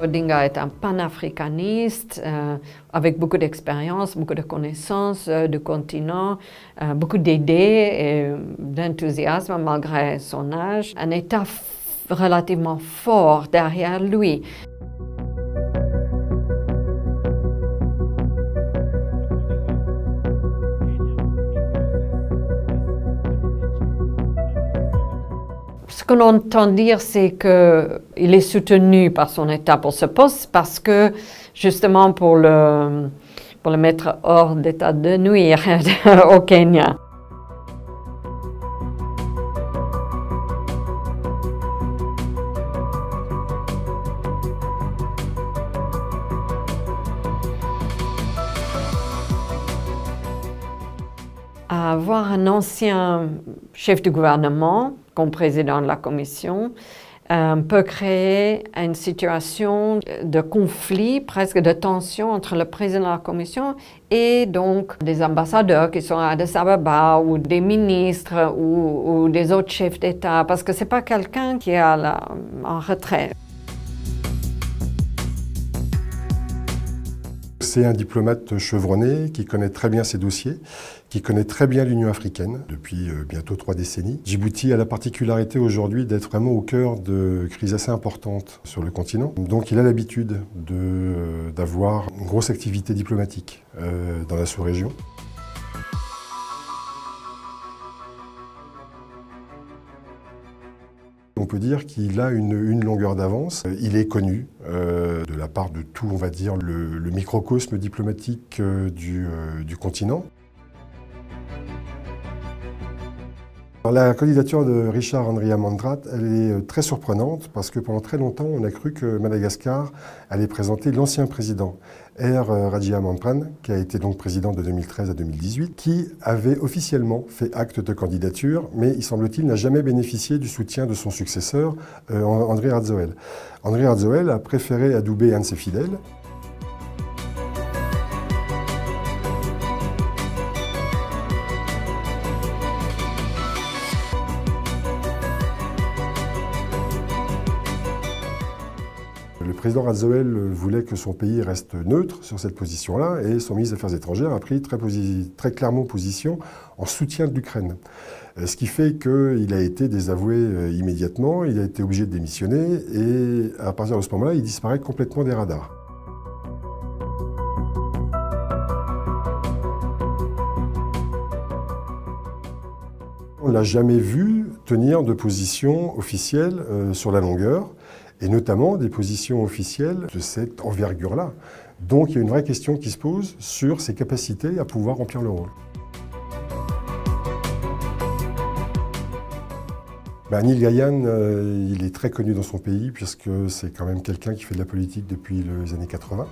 Odinga est un panafricaniste avec beaucoup d'expérience, beaucoup de connaissances du continent, beaucoup d'idées et d'enthousiasme malgré son âge. Un État relativement fort derrière lui. Ce qu'on entend dire, c'est qu'il est soutenu par son État pour ce poste parce que, justement, pour le mettre hors d'état de nuire au Kenya. Avoir un ancien chef du gouvernement comme président de la commission peut créer une situation de conflit, presque de tension entre le président de la commission et donc des ambassadeurs qui sont à Addis Abeba ou des ministres ou des autres chefs d'État, parce que ce n'est pas quelqu'un qui est en retrait. C'est un diplomate chevronné qui connaît très bien ses dossiers, qui connaît très bien l'Union africaine depuis bientôt 3 décennies. Djibouti a la particularité aujourd'hui d'être vraiment au cœur de crises assez importantes sur le continent. Donc il a l'habitude d'avoir une grosse activité diplomatique dans la sous-région. On peut dire qu'il a une longueur d'avance. Il est connu de la part de tout, on va dire, le microcosme diplomatique du continent. Alors, la candidature de Richard Andriamandrat, elle est très surprenante parce que pendant très longtemps, on a cru que Madagascar allait présenter l'ancien président, R. Rajayamanpran, qui a été donc président de 2013 à 2018, qui avait officiellement fait acte de candidature, mais il semble-t-il n'a jamais bénéficié du soutien de son successeur, Andry Rajoelina. Andry Rajoelina a préféré adouber un de ses fidèles. Le président Rajoelina voulait que son pays reste neutre sur cette position-là et son ministre des Affaires étrangères a pris très clairement position en soutien de l'Ukraine. Ce qui fait qu'il a été désavoué immédiatement, il a été obligé de démissionner et à partir de ce moment-là, il disparaît complètement des radars. On ne l'a jamais vu tenir de position officielle sur la longueur, et notamment des positions officielles de cette envergure-là. Donc il y a une vraie question qui se pose sur ses capacités à pouvoir remplir le rôle. Neil Gayan, il est très connu dans son pays puisque c'est quand même quelqu'un qui fait de la politique depuis les années 80.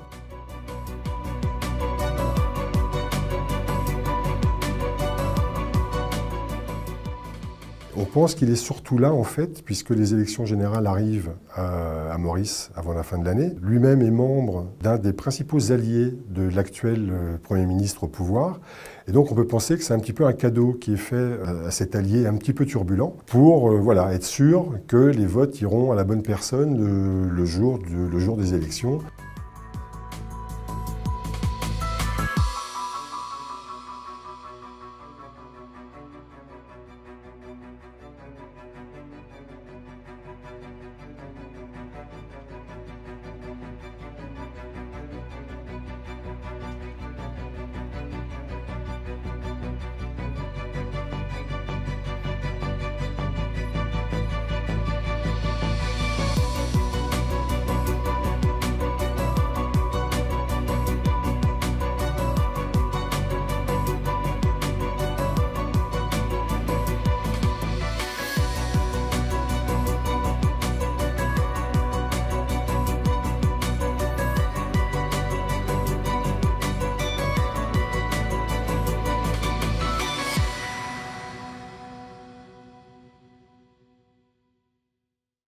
On pense qu'il est surtout là, en fait, puisque les élections générales arrivent à Maurice avant la fin de l'année. Lui-même est membre d'un des principaux alliés de l'actuel Premier ministre au pouvoir. Et donc on peut penser que c'est un petit peu un cadeau qui est fait à cet allié un petit peu turbulent pour être sûr que les votes iront à la bonne personne le jour des élections.